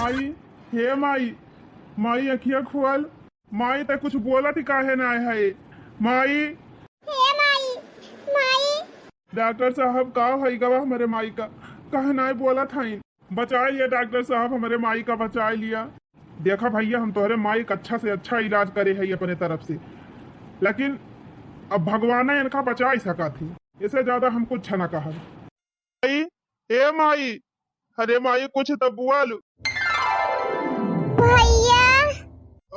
माई, हे माई, माई अखिया खोल। माई ते कुछ बोलत ही काहे ना है। माई, हे माई माई डॉक्टर साहब का है गवा हमारे माई का कहे ना बोला था। बचा लिया डॉक्टर साहब, हमारे माई का बचा लिया। देखा भैया, हम तुम्हारे माई का अच्छा से अच्छा इलाज करे है अपने तरफ से, लेकिन अब भगवान ने इनका बचा ही सका थी। इससे ज्यादा हम कुछ न कहा। माई, ए माई, अरे माई कुछ तो बोल। भैया।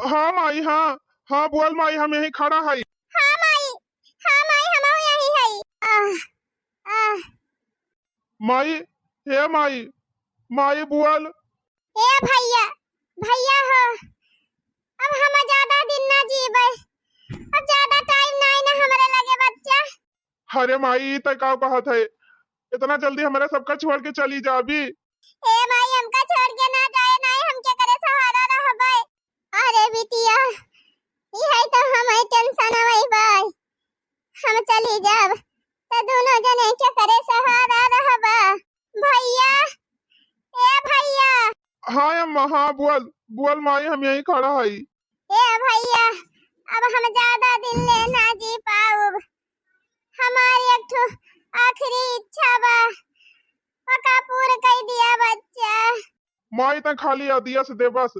हाँ माई, हाँ हाँ बोल माई, हम यही खड़ा है। हाँ माई, हाँ माई, हम यही है। आह आह माई, हे माई, माई बोल। ए भैया, भैया हो। अब हम ज्यादा दिन ना जीबे, अब ज्यादा टाइम नहीं ना हमारे लगे बच्चा। अरे माई तय का कहत है, इतना जल्दी हमारे सबका छोड़ के चली जाबी। ए माई, हमका छोड़ के ना जाए, नहीं हमके करे सहारा रहबे। अरे बिटिया, यही तो हम टेंशन है भाई। हम चली जाब तो दोनों जने के करे सहारा रहबा। भैया, ए भैया। हाँ अम्मा, हाँ बोल बोल माई, हम यही खड़ा है। ए भैया, अब हम ज्यादा दिन ले ना जी पाऊब। हमारी एक ठो आखिरी इच्छा बा, पक्का पूरा कर दिया बच्चा। माई तय खाली दिया से दे बस,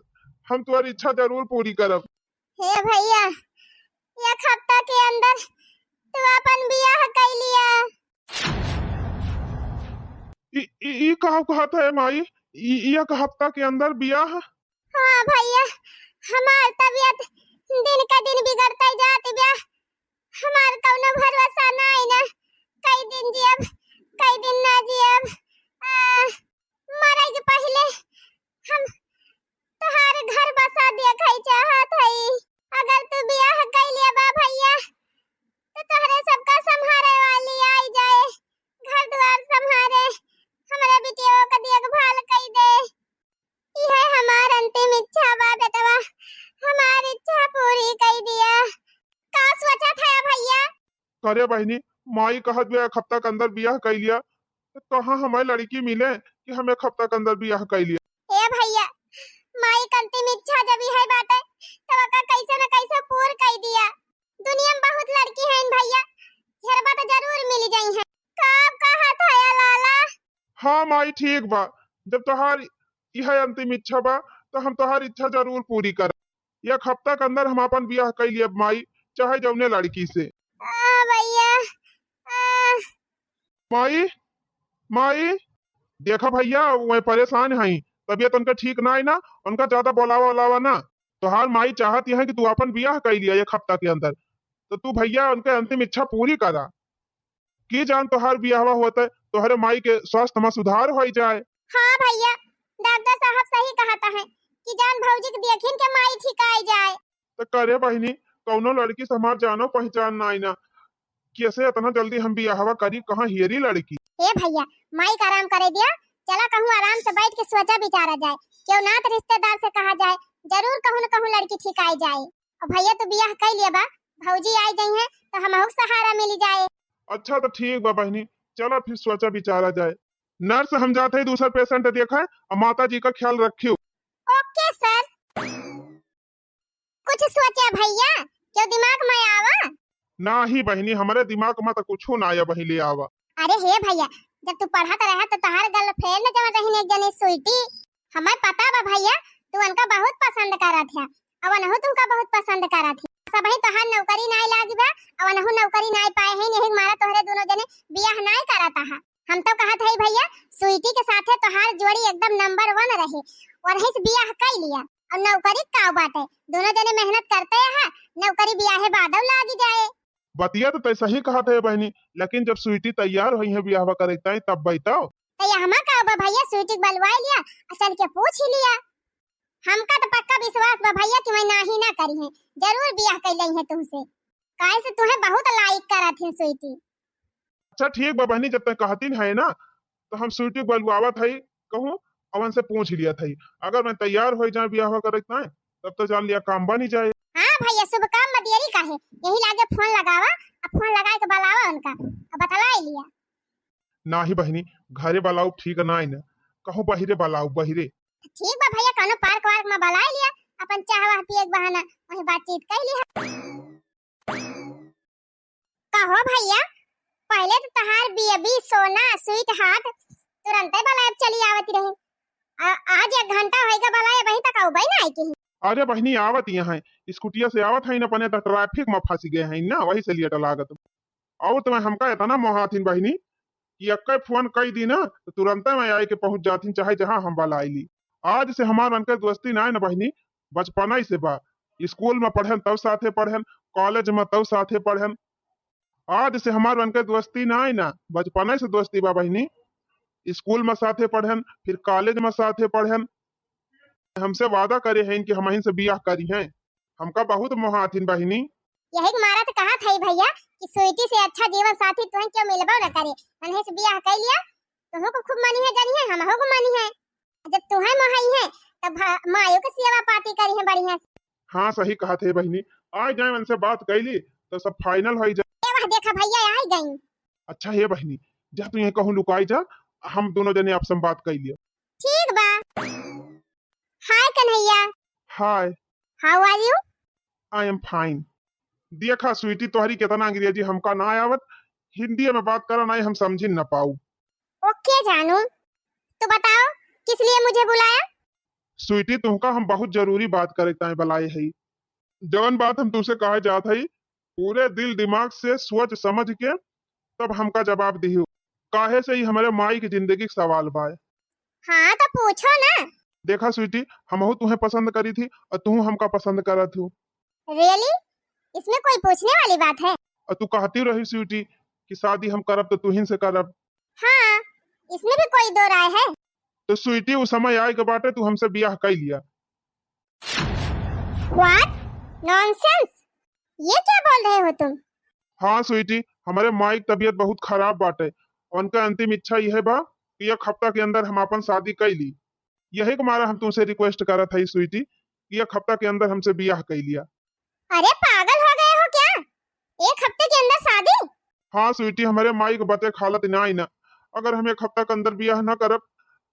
हम तुम्हारी इच्छा जरूर पूरी करब। हे भैया, एक हफ्ता के अंदर तू अपन बियाह कर लिया। ई कहा कहत है माई, एक हफ्ता के अंदर बियाह? हाँ भैया, हमार तबीयत दिन का दिन बिगड़ता जात बा। हमार कौनो भरोसा नहीं ना, कई दिन जियब कई दिन ना जियब। मरे के पहले हम तोहार घर बसा देखे चाहत हई। अगर तू बियाह कर लिया बा भैया, तो तोहरे सबका संभाले वाली आई जाए, घर द्वार संभाले, हमारे बिटियों का देखभाल कर दे। यह हमार अंतिम इच्छा बा बेटवा, हमारी इच्छा पूरी कर दिया। का सोचा था भैया? करे बहनी, माई कहत भी एक हफ्ता के अंदर बियाह कर लिया, तो कहाँ हमारी लड़की मिले कि हम एक हफ्ता के अंदर बियाह कर लिया। ए भैया, माई का अंतिम इच्छा जब है बाटे, तब का कैसे न कैसे पूर कर दिया। दुनिया में बहुत लड़की हैं भैया, हर बात जरूर मिल जाई है। कब कहा था या लाला? हाँ माई ठीक बा, जब तोहार यह अंतिम इच्छा बा तो हम तोहार इच्छा जरूर पूरी कर। एक हफ्ता के अंदर हम अपन बियाह कर लिया माई, चाहे जौने लड़की से। भैया। माई, माई, देखा भैया वह परेशान है, तबीयत उनका ठीक ना है ना, उनका ज्यादा बोलावा ओलावा ना। तोहार माई चाहती है कि तू अपन बियाह कर लिया एक हफ्ता के अंदर, तो तू भैया उनके अंतिम इच्छा पूरी करा। की जान तोहार बियाहवा होता है, तोहरे माई के स्वास्थ्य में सुधार हो जाए। हाँ भैया, डॉक्टर साहब सही कहता है कि जान भौजी के देखिन के माई ठीक आ जाए। तो करे बहनी, कौनो लड़की से हमार जानो पहचान ना आई ना, कैसे इतना जल्दी हम बियाहवा करी, कहाँ हियरी लड़की। ए भैया, माई का आराम करे दिया, चला कहूँ आराम से बैठ के सोचा विचारा जाए, क्यों ना तो रिश्तेदार से कहा जाए, जरूर कहूँ न कहूँ लड़की ठीक आ जाए। और भैया तो बियाह कर लिया बा, भौजी आई गई है तो हमहु सहारा मिल जाए। अच्छा तो ठीक बा बहनी, चलो फिर सोचा विचारा जाए। नर्स हम जाते ही दूसरा पेशेंट देखा है, और माता जी का ख्याल रखियो। Okay sir. कुछ सोचा भैया, क्यों दिमाग में आवा? ना ही बहनी, हमारे दिमाग में तो कुछ ना आया बहली आवा। अरे हे भैया, जब तू पढ़ा रहा तो तहार गर्लफ्रेंड न जमा रही एक जनी स्वीटी, हमें पता बा भैया तू उनका बहुत पसंद करा था, अब अनहु तुमका बहुत पसंद करा थी। सब ही तोहार नौकरी नहीं लागी बा, अब अनहु नौकरी नहीं पाए हैं, यही मारा तोहरे दोनों जने बियाह नहीं कराता है। हम तो कहत है भैया स्वीटी के साथे तोहार जोड़ी एकदम नंबर 1 रहे, और ही बियाह कर लिया। और नौकरी का बाटे, दोनों जने मेहनत करते हैं, नौकरी बियाहे बादव लागी जाए। बतिया तो तैसा ही कहा था बहनी, लेकिन जब स्वीटी तैयार हुई है बियाह करता है तब बताओ। तो यहाँ का बा भैया स्वीटी बलवा लिया, असल के पूछ ही लिया। हमका तो पक्का विश्वास बा भैया कि मैं नाही ना करी है, जरूर बियाह कर लई है तुमसे, काहे से तुम्हें बहुत लाइक करा थी स्वीटी। अच्छा ठीक बा बहनी, जब तक कहती है ना तो हम स्वीटी बलवावा था, कहूँ अवन से पूछ लिया था, अगर मैं तैयार हो जाए बियाह करता है तब तो जान लिया काम बन ही जाए। हाँ भैया, शुभ काम में देरी काहे, यही लागे फोन लगावा, अब फोन लगा के बुलावा उनका, अब बतला ही लिया। ना ही बहनी, घरे बलाऊ ठीक ना है ना, कहूँ बहिरे बलाऊ बहिरे। ठीक बा भैया, कोनो पार्क वार्क में बुला लिया, अपन चाह वाह पिए के बहाना वही बातचीत कर लिया। कहो भैया, पहले तो तहार बेबी सोना स्वीट हार्ट तुरंत ही बलायब चली आवती रही, आज 1 घंटा होएगा बलाए वहीं तक आउ ना आई की। अरे बहनी आवत यहाँ स्कूटिया से आवत है न, अपने तो ट्रैफिक में फंस गए हैं ना, वही से लिए लागत। और तुम्हें हमका इतना मोहाथिन बहनी कि अक्के फोन कई दी ना तो तुरंत मैं आई के पहुंच जाती, चाहे जहां हम बाला आईली। आज से हमार उनके दोस्ती ना है ना बहनी, बचपना ही से बा। स्कूल में पढ़न तब साथे पढ़न, कॉलेज में तब साथे पढ़न। आज से हमार उनके दोस्ती ना है ना, बचपना से दोस्ती बा बहनी। स्कूल में साथे पढ़न, फिर कॉलेज में साथे पढ़न। हमसे वादा करे हैं कि हम से बियाह करी हैं। हमका बहुत मोहाथिन बहनी। यही मारा तो कहा था भैया कि स्वीटी से अच्छा जीवन साथी तुहं क्यों मिलबो न करे, नन्हे से बियाह कर लिया तुहं को खूब मनी है जानी है, हमहु को मनी है। जब तुहं मोहाई है तब मायो के सेवा पाती करी है बढ़िया से। हाँ सही कहा थे बहनी, आज जाए उनसे बात कैली तो सब फाइनल हो जाए। वाह देखा भैया आ गई। अच्छा है बहनी, जा तू ये कहूं लुकाई जा, हम दोनों जने आपसे बात कर लिया। ठीक बा। Hi Kanhaiya. Hi. How are you? I am fine. देखा स्वीटी तोहरी कितना अंग्रेजी हमका ना आवत, हिंदी में बात करा नहीं हम समझ न पाऊ। ओके जानू, तो बताओ किस लिए मुझे बुलाया? स्वीटी तुमका हम बहुत जरूरी बात करे ताए बुलाए है। जौन बात हम तुमसे कहे जात है पूरे दिल दिमाग से सोच समझ के तब हमका जवाब दियो। काहे से ही हमारे माई की जिंदगी का सवाल बा। हाँ तो पूछो ना। देखा स्वीटी, हमहू तुम्हें पसंद करी थी और तू हमका पसंद करत हूँ। रियली? इसमें कोई पूछने वाली बात है? और तू कहती रही स्वीटी कि शादी हम करब तो तुहिन से करब। हाँ, इसमें भी कोई दो राय है? तो स्वीटी उस समय आए के बाटे तू हमसे ब्याह कर लिया। What? Nonsense! ये क्या बोल रहे हो तुम? हाँ स्वीटी, हमारे माई की तबीयत बहुत खराब बाटे। उनका अंतिम इच्छा यह बा कि 1 हफ्ता के अंदर हम अपन शादी कर ली। यही के मारा हम तुमसे रिक्वेस्ट करत है स्वीटी कि 1 हफ्ता के अंदर हमसे ब्याह कर लिया। अरे पागल हो गए हो क्या? 1 हफ्ते के अंदर शादी? हाँ स्वीटी, हमारे माई के बते हालत ना आई ना। अगर हम 1 हफ्ता के अंदर ब्याह न करब,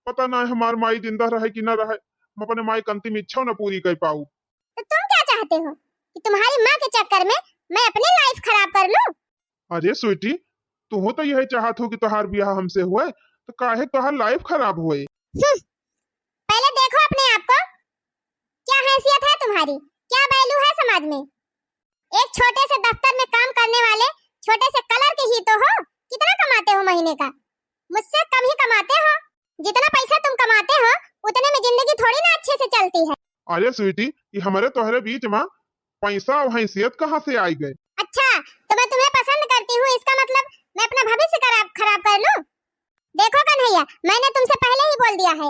पता ना है हमार माई जिंदा रहे कि न रहे, हम अपने माई की अंतिम इच्छा न पूरी कर पाऊ। तो तुम क्या चाहते हो कि तुम्हारी माँ के चक्कर में मैं अपनी लाइफ खराब कर लूं? अरे स्वीटी, तू तो यही चाहत हो कि तुहार ब्याह हमसे हुए, तो काहे तुहार लाइफ खराब हुए? पहले देखो अपने आप को, क्या हैसियत है तुम्हारी, क्या वैल्यू है समाज में? एक छोटे से दफ्तर में काम करने वाले छोटे से कलर के ही तो हो। कितना कमाते हो महीने का? मुझसे कम ही कमाते हो। जितना पैसा तुम कमाते हो उतने में जिंदगी थोड़ी ना अच्छे से चलती है। अरे स्वीटी, ये हमारे तोहरे बीच में पैसा और हैसियत कहाँ से आई गए? अच्छा, तो मैं तुम्हें पसंद करती हूँ, इसका मतलब मैं अपना भविष्य खराब कर लूं? देखो कन्हैया, मैंने तुमसे पहले ही बोल दिया है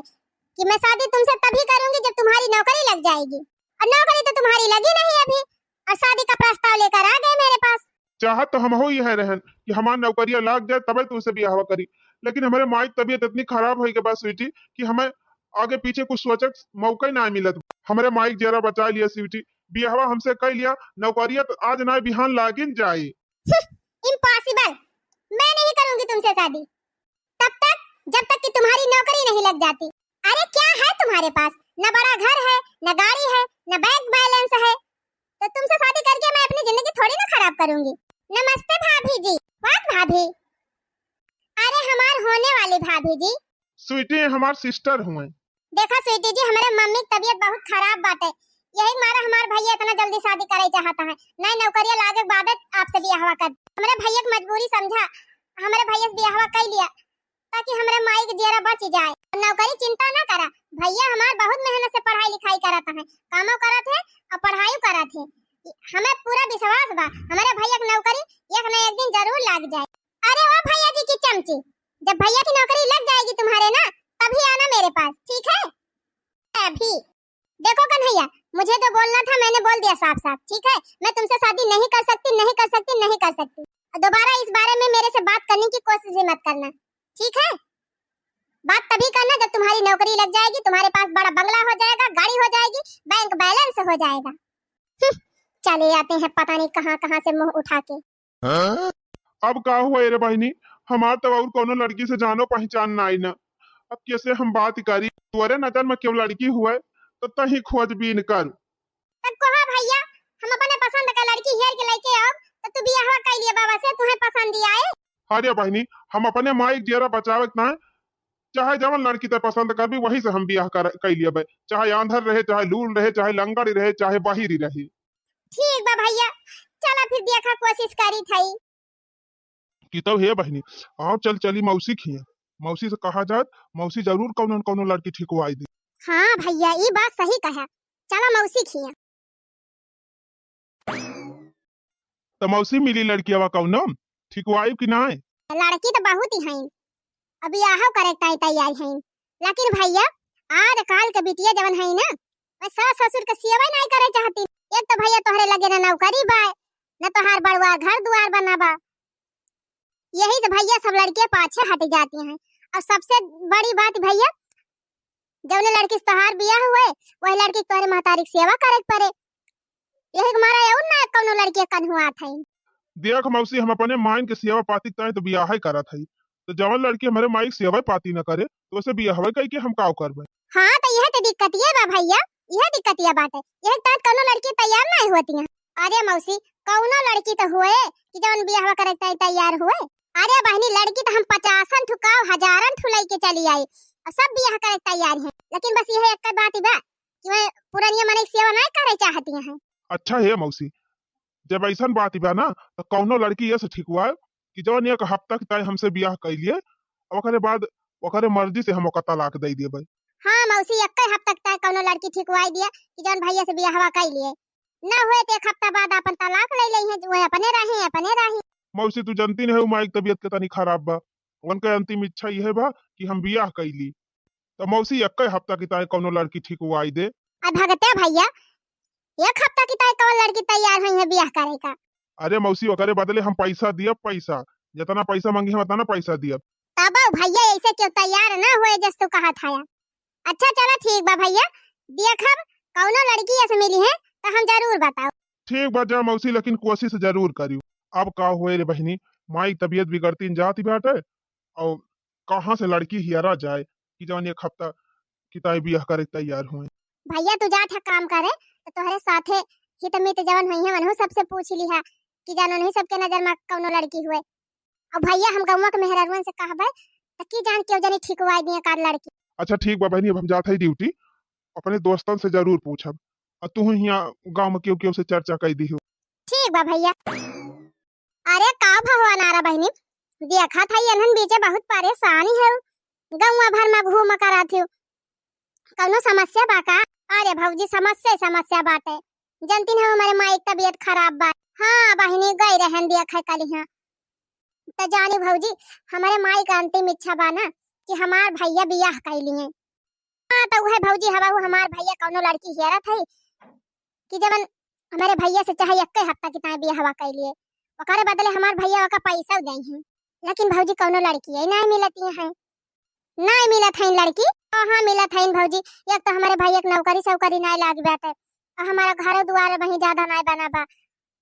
कि मैं शादी तुमसे तभी करूंगी जब तुम्हारी नौकरी लग जाएगी, और नौकरी तो तुम्हारी लगी नहीं अभी, और शादी का प्रस्ताव लेकर आ गए मेरे पास। चाहत तो हम हो ही है रहन कि हमार नौकरियां लाग जाए तब तुमसे ब्याह करी, लेकिन हमारे माई की तबीयत इतनी खराब हुई के बाद स्वीटी कि हमें आगे पीछे कुछ सोचे मौका ही ना मिलत। हमारे माई जरा बचा लिया स्वीटी, ब्याहवा हमसे कर लिया, नौकरियां तो आज ना बिहान लागिन जाए। इम्पॉसिबल, मैं नहीं करूंगी तुमसे शादी तब तक जब तक कि तुम्हारी नौकरी नहीं लग जाती। अरे क्या है तुम्हारे पास? न बड़ा घर है, न गाड़ी है, न बैंक बैलेंस है, तो तुमसे शादी करके मैं अपनी जिंदगी थोड़ी ना खराब करूंगी। नमस्ते भाभी जी। बात भाभी? अरे हमार होने वाली भाभी जी। स्वीटी हमार सिस्टर हुए। देखा स्वीटी जी, हमारे मम्मी की तबीयत बहुत खराब बाटे, यही मारा हमार भैया इतना जल्दी शादी करे चाहता है। नई नौकरियां लागे के बाद आपसे ब्याह कर। हमारे भैया की मजबूरी समझा, हमारे भैया से ब्याह कर लिया ताकि हमारे माई की जेरा बच जाए। नौकरी चिंता ना करा, भैया हमार बहुत मेहनत से पढ़ाई लिखाई करता है, कामों करत है और पढ़ाई करत है। हमें पूरा विश्वास बा हमारे भैया की नौकरी एक न एक दिन जरूर लग जाए। अरे ओ भैया जी की चमची, जब भैया की नौकरी लग जाएगी तुम्हारे ना, तभी आना मेरे पास, ठीक है? अभी देखो कन्हैया, मुझे तो बोलना था, मैंने बोल दिया साफ साफ, ठीक है? मैं तुमसे शादी नहीं कर सकती, नहीं कर सकती, नहीं कर सकती। दोबारा इस बारे में मेरे से बात करने की कोशिश भी मत करना, ठीक है? बात तभी करना जब तुम्हारी नौकरी लग जाएगी, तुम्हारे पास बड़ा बंगला हो जाएगा, गाड़ी हो जाएगी, बैंक बैलेंस हो जाएगा। चले आते हैं पता नहीं कहां कहां से मुंह उठा के। अब का हुआ रे बहनी, हमार तो और कोनो लड़की से जानो पहचान ना आई ना, अब कैसे हम बात करी? तोरे नजर में क्यों लड़की हुए तो तही खोजबीन कर। तब कहो भैया हम अपने पसंद का लड़की हेर के लेके आओ तो तू बियाह कर लिए बाबा से तुम्हें पसंद दिया है। अरे बहनी हम अपने माई के जेरा बचावे ना, चाहे जवन लड़की ते पसंद करबी वही से हम बियाह कर लिये, चाहे आंधर रहे, चाहे लूल रहे, चाहे लंगड़ी रहे, चाहे बाहिरी रहे। ठीक बा भैया चला फिर देखा कोशिश करी थई। कि तब हे बहनी आओ चल चली मौसी खिए, मौसी से कहा जात मौसी जरूर कौनो न कौनो लड़की ठिकवाई दी। हाँ भैया ये बात सही कहा, चला मौसी खिया। तो मौसी मिली लड़कियावा कौनो ठिकवाई कि ना? लड़की तो बहुत ही हैं, अभी आहो करेक्ट आई तैयार हैं, लेकिन भैया आज काल के बिटिया जवन है ना मैं सास ससुर के सेवा नहीं करे चाहती। एक तो भैया तोहरे लगे ना नौकरी बा न तोहार बड़वा घर दुआर बनाबा, यही से भैया सब लड़के पाछे हट जाती हैं। और सबसे बड़ी बात भैया जौन लड़की से तोहार बियाह हुए वही लड़की तोहरे महतारी की सेवा करे पड़े, यही मारा और ना कौनो लड़की कन हुआ था। देख मौसी हम अपने माइन के सेवा पाती तय तो बियाह ही करा थी, तो जवन लड़की हमारे माई की सेवा पाती न करे तो उसे बियाह कह के हम का करबे। हाँ तो यह तो दिक्कत ये बा भैया, यह दिक्कत ये बात है, यह तक कौनो लड़की तैयार नहीं होती है। अरे मौसी कौनो लड़की तो हुए कि जवन बियाह करे तैयार हुए। अरे बहनी लड़की तो हम 50 ठुकाओ 1000 ठुलाई के चली आई और सब बियाह करे तैयार हैं, लेकिन बस यह एक बात बा कि मैं पुरानी मन की सेवा नहीं करे चाहती हैं। अच्छा है मौसी जब ऐसा बात बा ना तो कौनो लड़की ये से ठीक हुआ कि जवन एक हफ्ता तय हमसे बियाह कर लिए और ओकरे बाद ओकरे मर्जी से हम ओकर तलाक दे दिए। हाँ मौसी एक हफ्ता तक कौनो लड़की ठिकवाई दिया कि जवन भैया से बियाहवा कर लिए, ना हुए तो एक हफ्ता बाद अपन तलाक ले लई है, वो अपने रही। मौसी तू जानती नहीं माई की तबीयत के तनी खराब बा, उनके अंतिम इच्छा यह बा कि हम बियाह कैली, तो मौसी एक हफ्ता की तय कौनो लड़की ठिकवाई दे। भगते भैया एक हफ्ता की तय कौन लड़की तैयार हुई है बियाह करे का? अरे मौसी ओकरे बदले हम पैसा दिया, पैसा जितना पैसा मांगी हम उतना पैसा दिया। तब भैया ऐसे क्यों तैयार ना हुए जस तू कहा था। अच्छा चलो ठीक बा भैया, देखब कौनो लड़की ऐसे मिली है तो हम जरूर बताओ। ठीक बा जा मौसी लेकिन कोशिश जरूर करियो। अब का हुए रे बहनी माई तबीयत बिगड़ती जाती बाटे और कहाँ से लड़की हियरा जाए कि जवन एक हफ्ता की तय बियाह करे तैयार हुए। भैया तू जात है काम करे तो तोहरे साथे हित मित जवन हुई है वनहु सबसे पूछ लिहा कि जानो नहीं सबके नजर में कौनो लड़की हुए। और भैया हम गौवा के मेहरारुन से कहबे त की जान क्यों जानी ठिकवाई दिए कार लड़की। अच्छा ठीक बा बहनी अब हम जाते ही ड्यूटी, अपने दोस्तन से जरूर पूछब और तू यहाँ गांव में क्यों क्यों से चर्चा कर दी हो। ठीक बा भैया। अरे का भगवान आ रहा बहनी देखा था अनहन बीचे बहुत परेशानी है, गौवा भर में घूम कर आती हूँ, कौनो समस्या बा का? अरे भौजी समस्या बाटे, जनती है हमारे माई की तबीयत खराब बा। हाँ बहनी गई रहन दिया कल यहाँ तो जानी भौजी हमारे माई का अंतिम इच्छा बा ना कि हमार भैया बियाह कर लिए। हाँ तो वह भौजी हवा हमार भैया कौनो लड़की हेरा थी कि जब हमारे भैया से चाहे एक हफ्ता की ताई बियाह कर लिए ओकरे बदले हमार भैया का पैसा दे हैं, लेकिन भौजी कौनो लड़की है नहीं मिलती है, नहीं मिलत है लड़की। हाँ मिलत है भौजी, एक तो हमारे भैया के नौकरी सौकरी नहीं लाग बैठे और हमारा घर द्वार वहीं ज्यादा नहीं बना बा,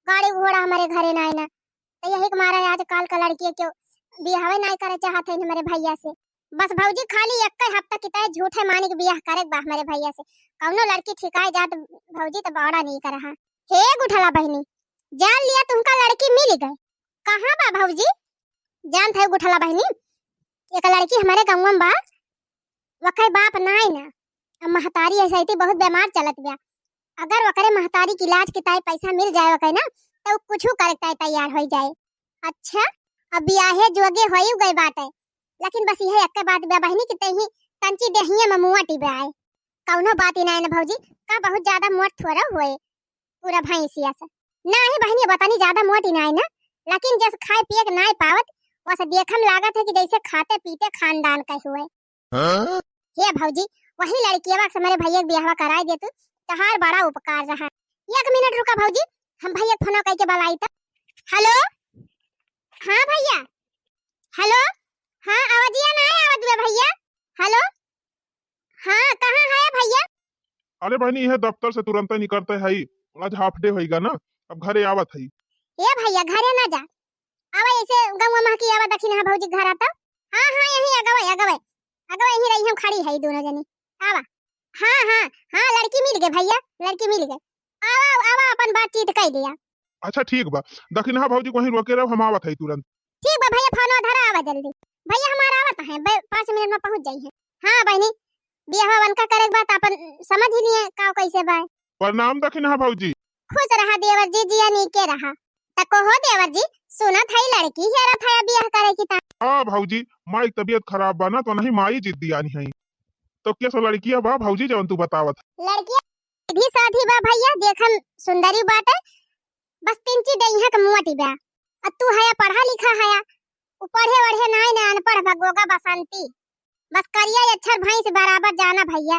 गाड़ी घोड़ा हमारे घरे नहीं ना, तो यही हमारा आजकल का लड़की क्यों बियाह नहीं करे चाहते हैं हमारे भैया से। बस भौजी खाली एक हफ्ता की तय झूठे मानी के बियाह करे बा हमारे भैया से, कौनो लड़की ठिकाई जात भौजी तो बड़ा नहीं कर रहा। हे गुठला बहनी जान लिया तुमका लड़की मिल गई, कहाँ बा भौजी? जान थे गुठला बहनी एक लड़की हमारे गाँव में बा, वकई बाप नहीं ना महतारी ऐसे ही बहुत बीमार चलत गया, अगर वकरे महतारी की इलाज के तय पैसा मिल जाए वकई ना तो कुछ करे तैयार हो जाए। अच्छा अब बियाहे जोगे हो गई बात है, लेकिन बस यह एक बात बा बहनी कि तही तंची देहिए में मुआ टिबे आए, कौनो बात ही नहीं ना भौजी का बहुत ज्यादा मोट थोड़ा हुए पूरा भैंसिया से नहीं बहनी बतानी ज्यादा मोटी नहीं ना, लेकिन जैसे खाए पिए के नहीं पावत वैसे देखम लागत है कि जैसे खाते पीते खानदान का हुए। हे भौजी वही लड़कियावा से मेरे भैया बियाह कराए दे तू तहार बड़ा उपकार रहा। एक मिनट रुका भौजी हम भैया फोन करके बुलाई तो। हेलो हाँ भैया, हेलो हाँ आवाजिया ना है आवाज में भैया, हेलो हाँ कहाँ है भैया? अरे बहनी यह दफ्तर से तुरंत ही निकलते है, आज हाफ डे होएगा ना, अब घरे आवत है। ए भैया घरे ना जा आवा ऐसे गौवा मां की आवा दखिन है भौजी घर आता। हाँ हाँ यही अगवे अगवे अगवे यही रही हम खड़ी है दोनों जनी, आवा। हाँ हाँ हाँ, लड़की मिल गई भैया, लड़की मिल गई। आवा आवा, अपन बातचीत कर दिया। अच्छा ठीक बा, दखिन हाँ भौजी वहीं रोके रहो, हम आवत है तुरंत। ठीक बा भैया, फोन धरा, आवा जल्दी। भैया हमारा आवत है, 5 मिनट में पहुंच जाई है। हाँ बहनी, बियाह बनका करे के बात अपन समझ ही नहीं है का कैसे बा। प्रणाम दखिन हाँ भौजी। खुश रहा देवर जी, जिया नी के रहा। तको हो देवर जी, सुनत है लड़की हेरा था बियाह करे की ता। हाँ भौजी, माई की तबीयत खराब बा ना, तो नहीं माई जिद्दी आनी है। तो क्या सो लड़कियां बा भौजी जवन तू बतावत? लड़की सीधी साधी बा भैया, देखन सुंदरी बात है। बस तीन चीज दई है के मुआटी बा। अब तू है पढ़ा लिखा है, उ पढ़े वढ़े नाई ना, अनपढ़ भगोगा बसंती। बस करिया अक्षर भाई से बराबर जाना भैया।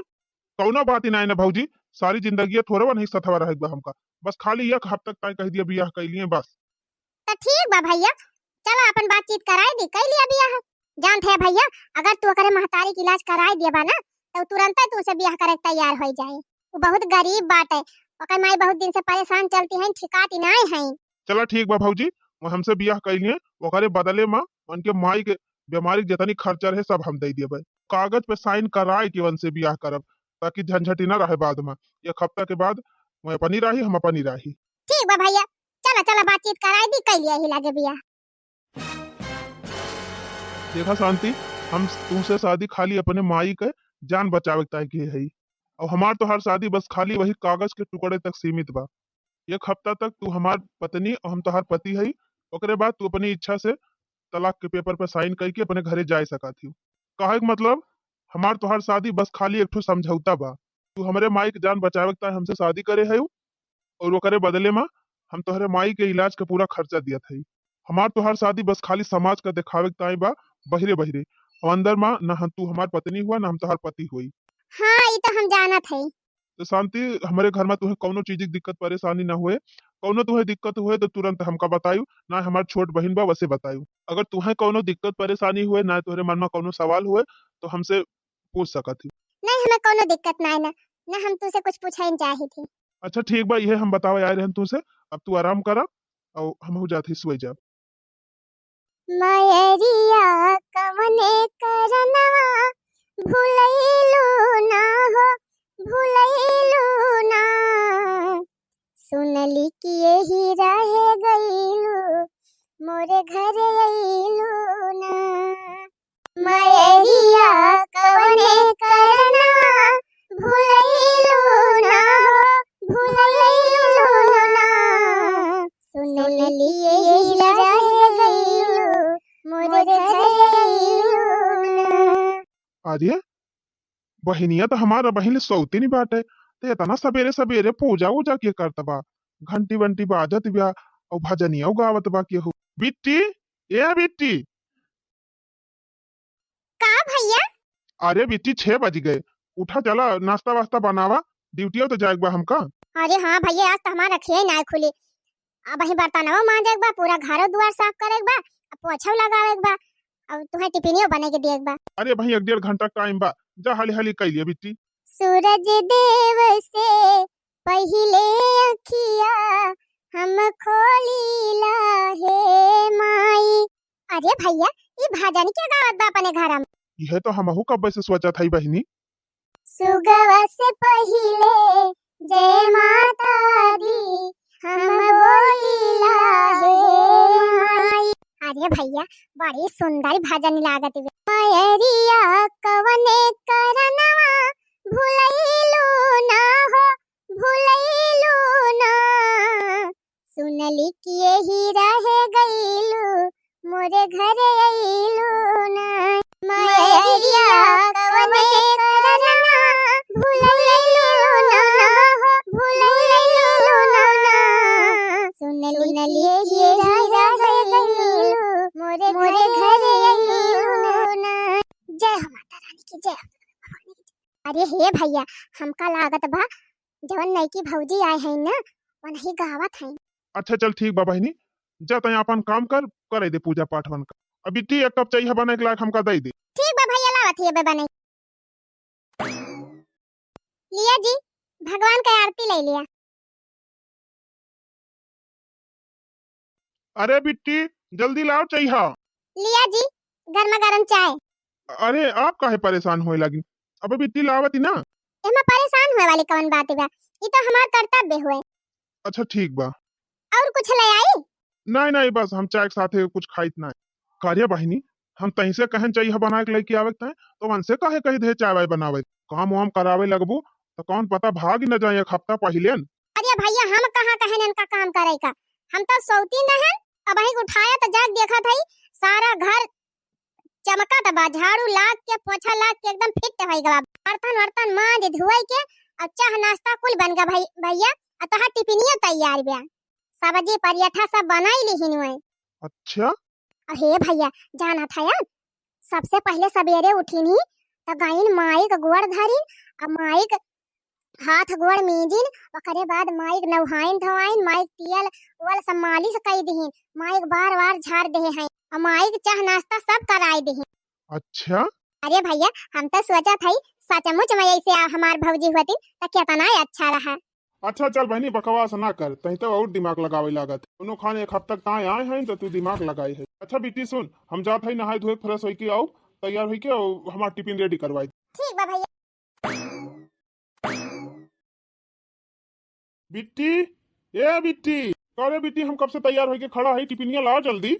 कौनो बात ही नहीं ना भौजी, सारी जिंदगी थोड़ा नहीं सथवा रहे बा हमका। बस खाली एक हफ्ता तक कह दिया बियाह कर लिए बस। तो ठीक बा भैया, चलो अपन बातचीत कराए दी, कर लिया बियाह। जानते है भैया, अगर तू अगर महतारी की इलाज कराए दिया बा ना, तो तुरंत ही तू से बियाह करे के तैयार हो जाए। वो बहुत गरीब बात है, ओकर माई बहुत दिन से परेशान चलती है, ठिकाती नहीं है। चला ठीक बा भौजी, वो हमसे बियाह कर लिए, ओकरे बदले में उनके माई के बीमारी के जितनी खर्चा रहे सब हम दे दिए। कागज पे साइन कराए कि उनसे बियाह करब, ताकि झंझटी न रहे बाद में। एक हफ्ता के बाद मैं अपनी राही, हम अपनी राही। ठीक बा भैया, चला चला बातचीत कराए दी, कर लिया ही लागे बियाह। देखा शांति, हम तुमसे शादी खाली अपने माई के जान बचावे तय की है, और हमार तो हर शादी बस खाली वही कागज के टुकड़े तक सीमित बा। एक हफ्ता तक तू हमार पत्नी और हम तोहार पति है, ओकरे बाद तू अपनी इच्छा से तलाक के पेपर पर साइन करके अपने घरे जा सका थी। कहे के मतलब हमार तोहार शादी बस खाली एक ठो समझौता बा। तू हमारे माई के जान बचावे तय हमसे शादी करे है, और ओकरे बदले में हम तोहरे माई के इलाज का पूरा खर्चा दिया था। हमार तोहार शादी बस खाली समाज का दिखावे के ताई बा, बहिरे बहिरे। और अंदर में न तू हमार पत्नी हुआ न हम तोहार पति हुई। हाँ, ये तो हम जानत है। तो शांति, हमारे घर में तुम्हें कौनो चीज की दिक्कत परेशानी ना हुए। कौनो तुम्हें दिक्कत हुए तो तुरंत हमका बतायु, ना हमार छोट बहन बा वैसे बतायु। अगर तुम्हें कौनो दिक्कत परेशानी हुए, ना तुम्हारे मन में कौनो सवाल हुए, तो हमसे पूछ सकत ही। नहीं, हमें कोनो दिक्कत नहीं ना, ना हम तुझसे कुछ पूछे चाही थी। अच्छा ठीक बा, ये हम बतावे आए रहन तुमसे। अब तू आराम करा और हम हो जाती सोई जा। मयरिया कवने करनवा, भूलैलू ना हो, भूलैलू ना। सुनली कि यही रहे गईलू, मोरे घर अइलू ना। मयरिया कवने करनवा, भूलैलू ना हो, भूलैलू ना। सुनली यही रहे गईलू, मोरे घर अइलू ना। आर्य, बहनिया तो हमारा बहन सौती नहीं बाटे, तो इतना सवेरे सवेरे पूजा उजा के करत बा, घंटी वंटी बाजत बा, और भजनिया गावत बा के हो। बिट्टी, ए बिट्टी। का भैया? अरे बिट्टी 6 बज गए, उठा चला नाश्ता वास्ता बनावा, ड्यूटिया तो जाएगा हमका। अरे हाँ भैया, आज तो हमारा रखिए ना खुली। अब वही बर्तनवा मांजे बा, पूरा घर द्वार साफ करे बा, अब पोछा लगावे बा, अब तुम्हें टिफिनियो बने के दिए बा। अरे भाई 1 डेढ़ घंटा टाइम बा, जा हाली हाली कर लिया बिट्टी। सूरज देव से पहिले अखिया हम खोलीला हे माई। अरे भैया, ये भजन के गावत बा अपने घर में। यह तो हमहू कब से सोचा था बहनी। सुगवा से पहिले जय माता दी हम बोलीला हे माई। अरे भैया, बड़ी सुंदर भजन लागत बे। मयरिया कवने करनवा, भूलैलू ना हो, भूलैलू ना। सुनली कि यही रहे गईलू, मोरे घर अइलू ना। मयरिया कवने करनवा, भूलैलू ना हो, भूलैलू ना। सुनली यही रहे गईलू, मोरे घर अइलू ना। जय हो माता रानी की, जय हो भवानी की जय। अरे हे भैया, हमका लागत बा जवन नई की भौजी आए हैं ना, वही गावत हैं। अच्छा चल ठीक बा बहनी, जा तय अपन काम कर, करे दे पूजा पाठ वन का। अभी टी एक कप चाहिए बने के लायक हमका दे दे। ठीक बा भैया, लावत है बे बने। लिया जी, भगवान का आरती ले लिया। अरे बिट्टी, जल्दी लाओ चाहिए। लिया जी, गर्मा गर्म चाय। अरे आप काहे परेशान होए लगी, अबे बिट्टी लावती ना। एमा परेशान होए वाली कौन बात बा, ई तो हमार कर्तव्य हुए। अच्छा ठीक बा। और कुछ ले आई? नहीं नहीं बस हम चाय के साथे कुछ खाइत नहीं। कार्य बहिनी हम तहीं से कहन चाहिए बना के लेके आवे तय तो मन से काहे कही दे चाय वाय बनावे काम वाम करावे लगबू तो कौन पता भाग न जाए एक हफ्ता पहले न। अरे भैया हम कहाँ कहन इनका काम करे का, हम तो सौती न है। अब ही उठाया तो जाग देखा था सारा घर चमका तबा, झाड़ू लाग के पोछा लाग के एकदम फिट हो गया। बर्तन वर्तन मांज धुआई के और चाह नाश्ता कुल बन गया भैया। अतः टिफिनिया तैयार बा, सब्जी पराठा सब बनाई ली हुए। अच्छा हे भैया जाना था यार, सबसे पहले सवेरे उठीनी तो गाइन माई का गोड़ धरिन और माई हाथ गोड़ मीजिन, ओकरे बाद माई नहाइन धोवाइन, माई तेल वल सब मालिश कई दीहिन, माई बार बार झाड़ दे हैं और माई चाह नाश्ता सब कराई दीहिन। अच्छा अरे भैया हम तो सोचा था सचमुच में ऐसे हमार भौजी होती तो कितना अच्छा रहा। अच्छा चल बहनी बकवास ना कर, तही तो और दिमाग लगावे लागत। दोनों खाने एक हफ्ता तक आए हैं तो तू दिमाग लगाई है। अच्छा बेटी सुन, हम जात है नहाए धोए फ्रेश होई के आओ तैयार होई के हमार टिफिन रेडी करवाई। ठीक बा भैया। बिट्टी ए बिट्टी, अरे बिट्टी हम कब से तैयार होके खड़ा है, टिफिनिया लाओ जल्दी।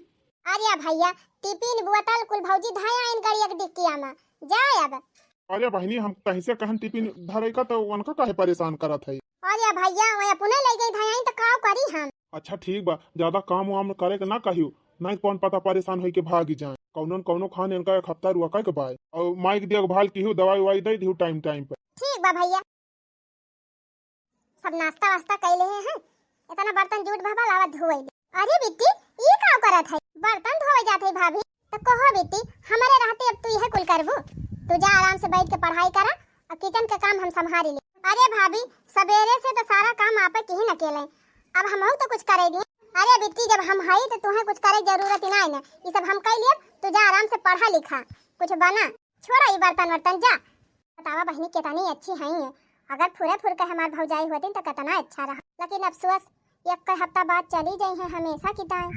अरे भैया टिफिन बोतल कुल भौजी धाया इन गाड़ी एक डिक्किया में जाए अब। अरे बहनी हम कहीं से कहन टिफिन धरे का तो उनका काहे परेशान करत है। अरे भैया वो अपने ले गई धाया तो का करी हम। अच्छा ठीक बा, ज्यादा काम वाम करे के ना कहियो, नहीं कौन पता परेशान होई के भागी जाए। कौनो न कौनो खाने इनका एक हफ्ता रुका के बाय और माइक देखभाल की दवाई why they the time time पे। ठीक बा भैया। सब नाश्ता वास्ता कैले हैं, इतना बर्तन जूट भाभा लावा धोए। अरे बिट्टी ये का करत है, बर्तन धोए जाते भाभी तो कहो बिट्टी हमारे रहते अब तू यह कुल करबो, तू जा आराम से बैठ के पढ़ाई करा और किचन का काम हम संभाल ले। अरे भाभी सवेरे से तो सारा काम आपे की ही न केले, अब हम तो कुछ करे दिए। अरे बिट्टी जब हम हई तो तुम्हें कुछ करे जरूरत ही नहीं ना, ये सब हम कर लिए। तू जा आराम से पढ़ा लिखा कुछ बना, छोड़ा ये बर्तन वर्तन जा। बतावा बहनी कितनी अच्छी है, अगर फुरे फुर के हमार भौजाई होती तो कितना अच्छा रहा, लेकिन अफसोस एक हफ्ता बाद चली गई है हमेशा की तरह।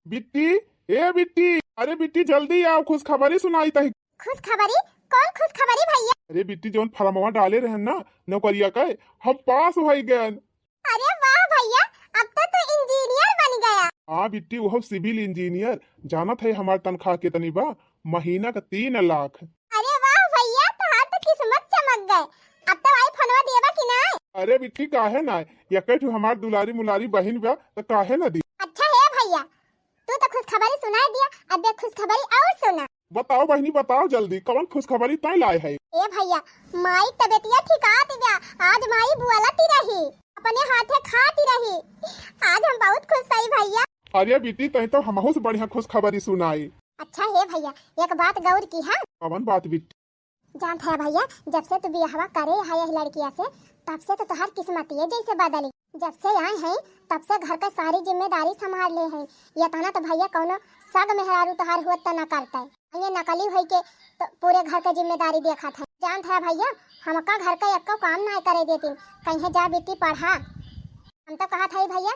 बिट्टी ए बिट्टी, अरे बिट्टी जल्दी आओ, खुश खबरी सुनाई तही। खुश खबरी? कौन खुश खबरी भैया? अरे बिट्टी जोन फरमवा डाले रहन ना नौकरिया के, हम पास हो गए। अरे वाह भैया, अब तो इंजीनियर बन गया। हाँ बिट्टी वो सिविल इंजीनियर, जानत है हमार तनख्वाह कितनी बा, महीना का 3 लाख। अरे वाह भैया तुम्हार तो किस्मत चमक गए, अब तो आई फनवा देबा कि ना? अरे बिट्टी काहे ना, यकट हमार दुलारी मुलारी बहन बा तो काहे ना दी। अच्छा है भैया, तू तो खुश खबरी सुना दिया, अब एक खुश खबरी और सुना। बताओ बहनी बताओ जल्दी, कौन खुश खबरी तय लाए है। ए भैया माई तबीयतिया ठिकात गया, आज माई बुआलती रही, अपने हाथे खाती रही, आज हम बहुत खुश हई भैया। अरे बिट्टी तय तो हमहू से बढ़िया खुश खबरी सुनाई। अच्छा है भैया, एक बात गौर की है। कौन बात बिट्टी? जानता है भैया, जब से तू बियाहवा करे है यह लड़किया से, तब से तो तुम्हार किस्मत ये जैसे बदली। जब से आए हैं तब से घर का सारी जिम्मेदारी संभाल ले हैं। ये तना तो भैया कौनो सग मेहरारू तोहार हुआ तो न करता है, ये नकली हुई के तो पूरे घर का जिम्मेदारी देखा था। जानता है भैया हमका घर का एक काम ना करे देती, कहीं जा बेटी पढ़ा। हम तो कहा था भैया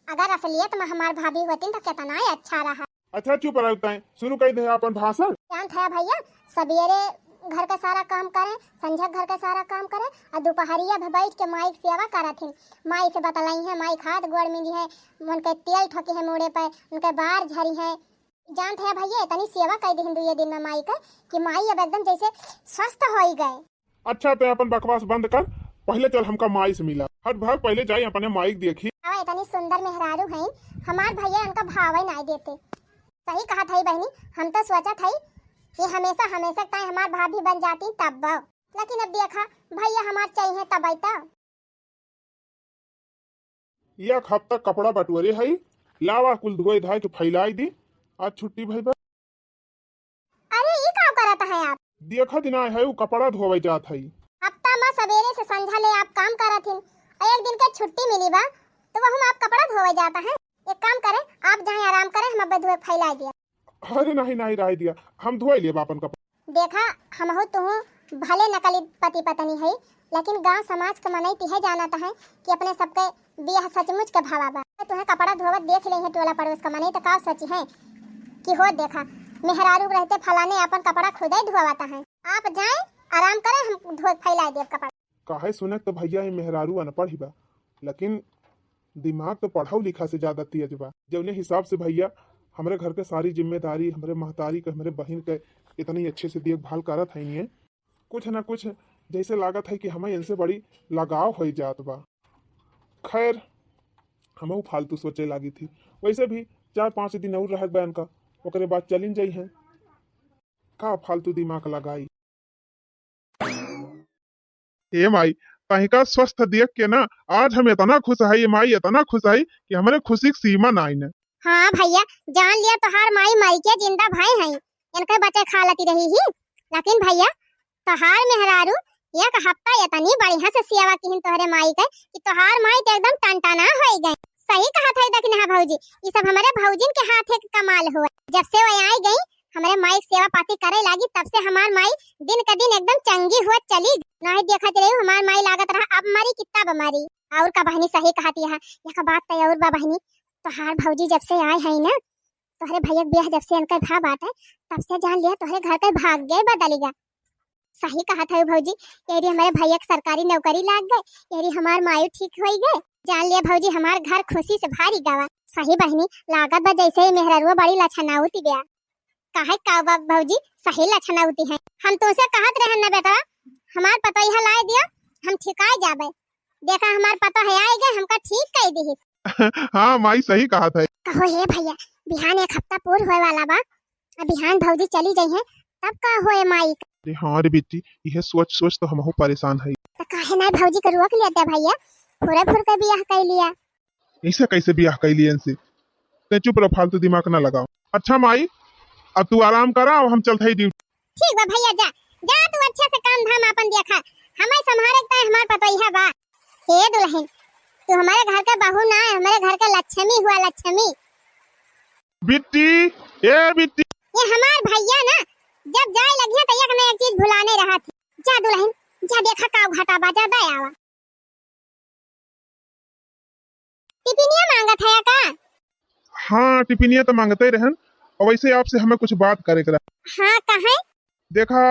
अगर असलियत में हमार भाभी होती तो कितना अच्छा रहा। अच्छा चुप रहता है, शुरू कर दे अपन भाषण। जानता है भैया सवेरे घर का सारा काम करे, संझा घर का सारा काम करे और दोपहरिया भी बैठ के माई की सेवा करथिन। माई से बतलाई है, माई खाद गोड़ मिली है, उनके तेल ठोकी है मोड़े पे, उनके बार झरी है। जानते हैं भैया इतनी सेवा कर दी हिंदू ये दिन में माई का कि माई अब एकदम जैसे स्वस्थ हो गए। अच्छा तो अपन बकवास बंद कर, पहले चल हमका माई से मिला। हट भाग पहले जाए अपने माई देखी। इतनी सुंदर मेहरारू है हमार भैया, उनका भाव नहीं देते। सही कहा था बहनी, हम तो सोचा था ये हमेशा हमेशा तय हमार भाभी बन जाती तब, लेकिन अब देखा भैया हमार चाहिए तब आई। एक हफ्ता कपड़ा बटोरे है, लावा कुल धोए धाए के फैलाई दी, आज छुट्टी भई बा। अरे ये क्या करता है आप? देखा दिन है वो कपड़ा धोवे जात है। हफ्ता में सवेरे से संझा ले आप काम करत हिन, एक दिन का छुट्टी मिली बा तो वह हम आप कपड़ा धोवे जाता है। एक काम करें आप जाए आराम करें, हम अब धोए फैला दिया। अरे नहीं नहीं राय दिया, हम धोए लिए अपन कपड़ा। देखा हम हो तू भले नकली पति पत्नी है, लेकिन गांव समाज का मनई तिहे जानता है कि अपने सबके बियाह सचमुच के भावा बा। तुम्हें कपड़ा धोवत देख ले है टोला पड़ोस का मनई तो का सोची है कि हो देखा मेहरारू रहते फलाने अपन कपड़ा खुद ही धोवाता है। आप जाएं आराम करें, हम धो फैला दे कपड़ा। काहे सुनक तो भैया ये मेहरारू अनपढ़ ही बा, लेकिन दिमाग तो पढ़ाऊ लिखा से ज्यादा तेज बा। जौने हिसाब से भैया हमारे घर के सारी जिम्मेदारी हमारे महतारी के हमारे बहन के इतनी अच्छे से देखभाल करत है, नहीं कुछ ना कुछ जैसे लागत है कि हमें इनसे बड़ी लगाव हो जात बा। खैर हम फालतू सोचे लागी थी, वैसे भी 4-5 दिन और रहत बयान का, ओकरे बाद चलिन जाई हैं, का फालतू दिमाग लगाई। ए माई तहिका स्वस्थ देख के ना आज हम इतना खुश है, माई इतना खुश है कि हमारे खुशी की सीमा ना आई। हाँ भैया जान लिया तोहार माई माई के जिंदा भाई हैं, इनके बच्चे खा लेती रही ही। लेकिन भैया तोहार मेहरारू एक हफ्ता इतनी बढ़िया से सेवा की तोहरे माई के कि तोहार माई तो एकदम टनटना हो गई। सही कहा था दखना भौजी, ये सब हमारे भौजिन के हाथ के कमाल हुआ। जब से वो आई गई हमारे माई सेवा पाती करे लगी, तब से हमार माई दिन का दिन एकदम चंगी हुआ चली। नहीं देखत रही हमार माई लागत रहा अब हमारी कितना बीमारी। और का बहनी सही कहती है, यह बात तो और बा बहनी तोहार भौजी जब से आए है ना, तोहरे भैया ब्याह जब से इनका भा बात है, तब से जान लिया तोहरे घर का भाग्य बदलेगा। सही कहा था भौजी, यदि हमारे भैया की सरकारी नौकरी लाग गए, यदि हमार मायू ठीक हो गए, जान लिया भौजी हमार घर खुशी से भारी गवा। सही बहनी लागत बा जैसे ही मेहरारुआ बड़ी लछनाउती ब्याह। काहे का भौजी सही लछनाउती है। हम तुमसे कहत रहे ना बेटा, हमार पता यह लाए दिया, हम ठिकाए जाबे। देखा हमार पता है आए गए, हमका ठीक कह दी। हाँ माई सही कहा था। कहो हे भैया बिहान एक हफ्ता पूर होए वाला बा, अब बिहान भौजी चली जाई है तब का होए माई। हाँ रे बेटी यह सोच सोच तो हम परेशान है। तो काहे ना भौजी को रोक लिया भैया, फुरे फुर के बियाह कर लिया। ऐसे कैसे बियाह कर लिया इनसे, ते चुप रहो फालतू दिमाग ना लगाओ। अच्छा माई अब तू आराम करा और हम चलते ही ड्यूटी। ठीक बा भैया जा जा तू अच्छे से काम धाम अपन देखा, हमें संभाले के हमार पता ही है बा। हे दुल्हन तू हमारे घर का बहू ना है, हमारे घर का लक्ष्मी हुआ लक्ष्मी। बिट्टी ए बिट्टी, ये हमार भैया ना जब जाए लगी तो एक ना एक चीज भुलाने रहा थी। जा दुल्हन जा देखा का घाटा बाजा दे आवा। टिफिनिया मांगत है का? हाँ टिफिनिया तो मांगते ही रहन, और वैसे आपसे हमें कुछ बात करे करा। हाँ कहे देखा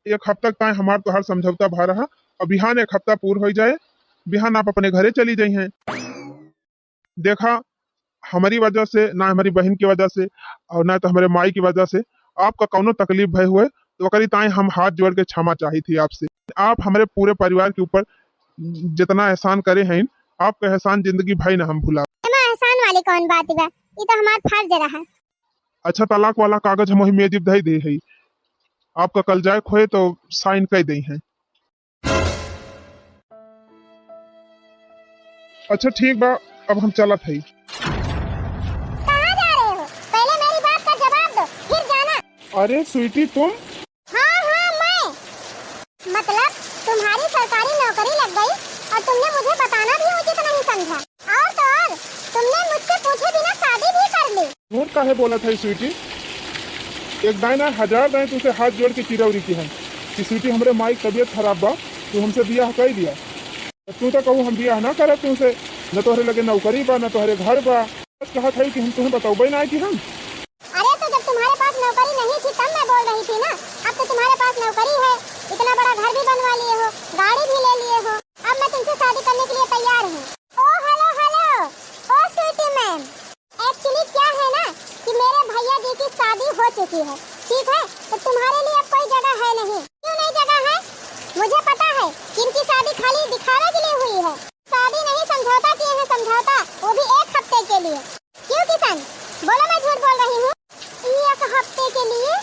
एक हफ्ता तक हमार तो हर समझौता भा रहा, और बिहान एक हफ्ता पूर हो जाए, बिहान आप अपने घरे चली जाई हैं। देखा हमारी वजह से ना हमारी बहन की वजह से और ना तो हमारे माई की वजह से आपका कौनो तकलीफ भय हुए तो करी ताई हम हाथ जोड़ के क्षमा चाही थी आपसे। आप हमारे पूरे परिवार के ऊपर जितना एहसान करे हैं, आपका एहसान जिंदगी भाई ना हम भुला। एहसान वाली कौन बात बा, ये तो हमार फर्ज रहा। अच्छा तलाक वाला कागज हम मेजिब दे दे है, आपका कल जाए खोए तो साइन कर दे हैं। अच्छा ठीक बा अब हम चलत है। कहाँ जा रहे हो? पहले मेरी बात का जवाब दो फिर जाना। अरे स्वीटी तुम? हाँ मैं, मतलब तुम्हारी सरकारी नौकरी लग गई और तुमने मुझे बताना भी उचित नहीं समझा, और तो और तुमने मुझसे पूछे बिना शादी भी कर ली। झूठ काहे बोला था स्वीटी? एक दाई ना 1000 दाई तुझसे हाथ जोड़ के चिरौरी की है कि स्वीटी हमारे माई की तबीयत खराब बा, तू हमसे बियाह कर दिया। तू तो कहूँ हम बियाह ना करे तुमसे, न तोहरे लगे नौकरी बा न तोहरे घर बा, बस कहा था कि हम तुम्हें बताओ ना कि हम। अरे तो जब तुम्हारे पास नौकरी नहीं थी तब मैं बोल रही थी ना, अब तो तुम्हारे पास नौकरी है, इतना बड़ा घर भी बनवा लिए हो, गाड़ी भी ले लिए हो, अब मैं तुमसे शादी करने के लिए तैयार हूँ। ओ हेलो हेलो ओ स्वीटी मैम, एक्चुअली क्या है ना कि मेरे भैया जी की शादी हो चुकी है, ठीक है, तो तुम्हारे लिए अब कोई जगह है नहीं। क्यों नहीं जगह है? मुझे पता है कि इनकी शादी खाली दिखावे के लिए हुई है, शादी नहीं समझौता किए हैं, समझौता वो भी 1 हफ्ते के लिए। क्यों किशन बोलो मैं झूठ बोल रही हूँ? 1 हफ्ते के लिए?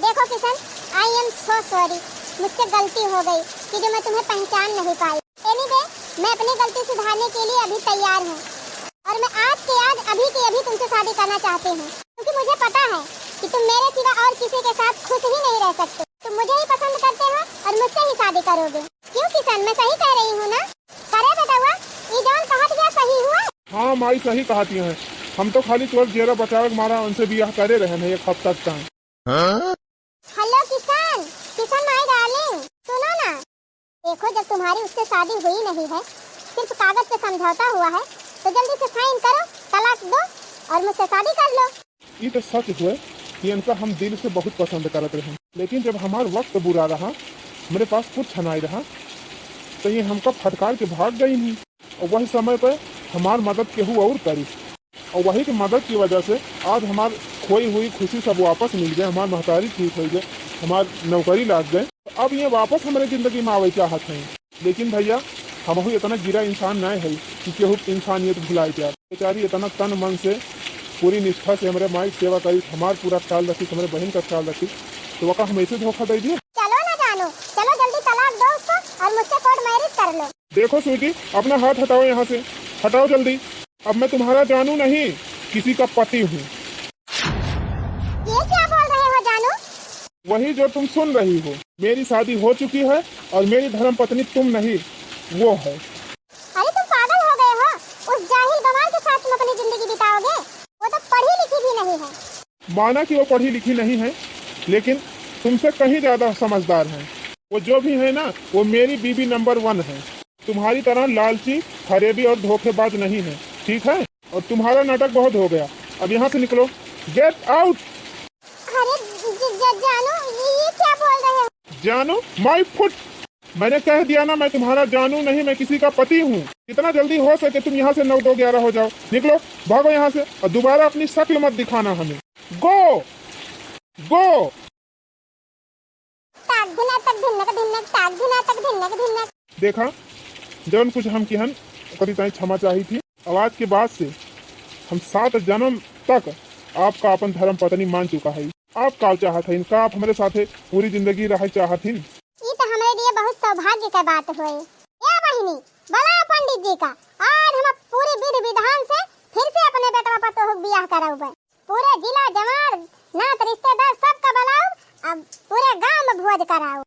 देखो Kishan I am so sorry, मुझसे गलती हो गई कि जो मैं तुम्हें पहचान नहीं पाई। एनीवे मैं अपनी गलती सुधारने के लिए अभी तैयार हूँ और मैं आज के आज अभी की अभी तुमसे शादी करना चाहती हूँ, क्योंकि मुझे पता है कि तुम मेरे सिवा और किसी के साथ खुश ही नहीं रह सकते। तुम मुझे ही पसंद करते हो और मुझसे ही शादी करोगे। क्यों किशन मैं सही कह रही हूँ ना? करे बेटा हुआ ये जौन कहत गया सही हुआ? हाँ माई सही कहती है, हम तो खाली तोर जेरा बचावे मारा उनसे बियाह करे रहे हैं 1 हफ्ता तक। Hello Kishan, Kishan my darling सुनो ना, देखो जब तुम्हारी उससे शादी हुई नहीं है, सिर्फ कागज पे समझौता हुआ है, तो जल्दी से साइन करो, तलाक दो और मुझसे शादी कर लो। ये तो सच हुए, कि इनका हम दिल से बहुत पसंद करते रहे, लेकिन जब हमारा वक्त बुरा रहा, मेरे पास कुछ नहीं रहा, तो ये हमका फटकार के भाग गई नहीं। और वही समय पर हमार मदद केहू और करी, और वही की मदद की वजह से आज हमार खोई हुई खुशी सब वापस मिल गए, हमार महतारी ठीक हो गए, हमार नौकरी लाग गए। अब ये वापस हमारे जिंदगी में आवे चाहत हैं। लेकिन भैया हम इतना गिरा इंसान नहीं है कि केहू इंसानियत भुलाए जाए। बेचारी इतना तन मन से पूरी निष्ठा से हमारे माई सेवा करी, हमार पूरा ख्याल रखी, हमारे बहन का ख्याल रखी, तो वका हम ऐसे धोखा दे दिए। चलो ना जानू, चलो जल्दी तलाक दो उसको और मुझसे कोर्ट मैरिज कर लो। देखो स्वीटी, अपना हाथ हटाओ यहाँ से, हटाओ जल्दी। अब मैं तुम्हारा जानू नहीं, किसी का पति हूँ। ये क्या बोल रहे हो जानू? वही जो तुम सुन रही हो। मेरी शादी हो चुकी है और मेरी धर्म पत्नी तुम नहीं, वो है। अरे तुम पागल हो गए हो? उस जाहिल गंवार के साथ तुम अपनी जिंदगी बिताओगे? वो तो पढ़ी लिखी भी नहीं है। माना कि वो पढ़ी लिखी नहीं है, लेकिन तुमसे कहीं ज्यादा समझदार है। वो जो भी है ना, वो मेरी बीबी नंबर 1 है। तुम्हारी तरह लालची, फरेबी और धोखेबाज नहीं है, ठीक है? और तुम्हारा नाटक बहुत हो गया, अब यहाँ से निकलो, गेट आउट। अरे जानू, ये क्या बोल रहे हो? जानू माई फुट, मैंने कह दिया ना, मैं तुम्हारा जानू नहीं, मैं किसी का पति हूँ। जितना जल्दी हो सके तुम यहाँ से 9 2 11 हो जाओ, निकलो, भागो यहाँ से, और दोबारा अपनी शक्ल मत दिखाना हमें। गो गो। देखा, जौन कुछ हम किहन कभी ताई क्षमा चाही थी। आवाज के बाद से हम 7 जन्म तक आपका अपन धर्म पत्नी मान चुका है। आप का चाहत है, इनका आप हमारे साथ पूरी जिंदगी रह चाहत ही। ये तो हमारे लिए बहुत सौभाग्य का बात हुई। या बहिनी, बड़ा पंडित जी का आज हम पूरी विधि विधान से फिर से अपने बेटा पतोह के ब्याह कराऊबे। पूरे जिला जवार नात रिश्तेदार सबका बुलाओ, अब पूरे गांव में भोज कराओ।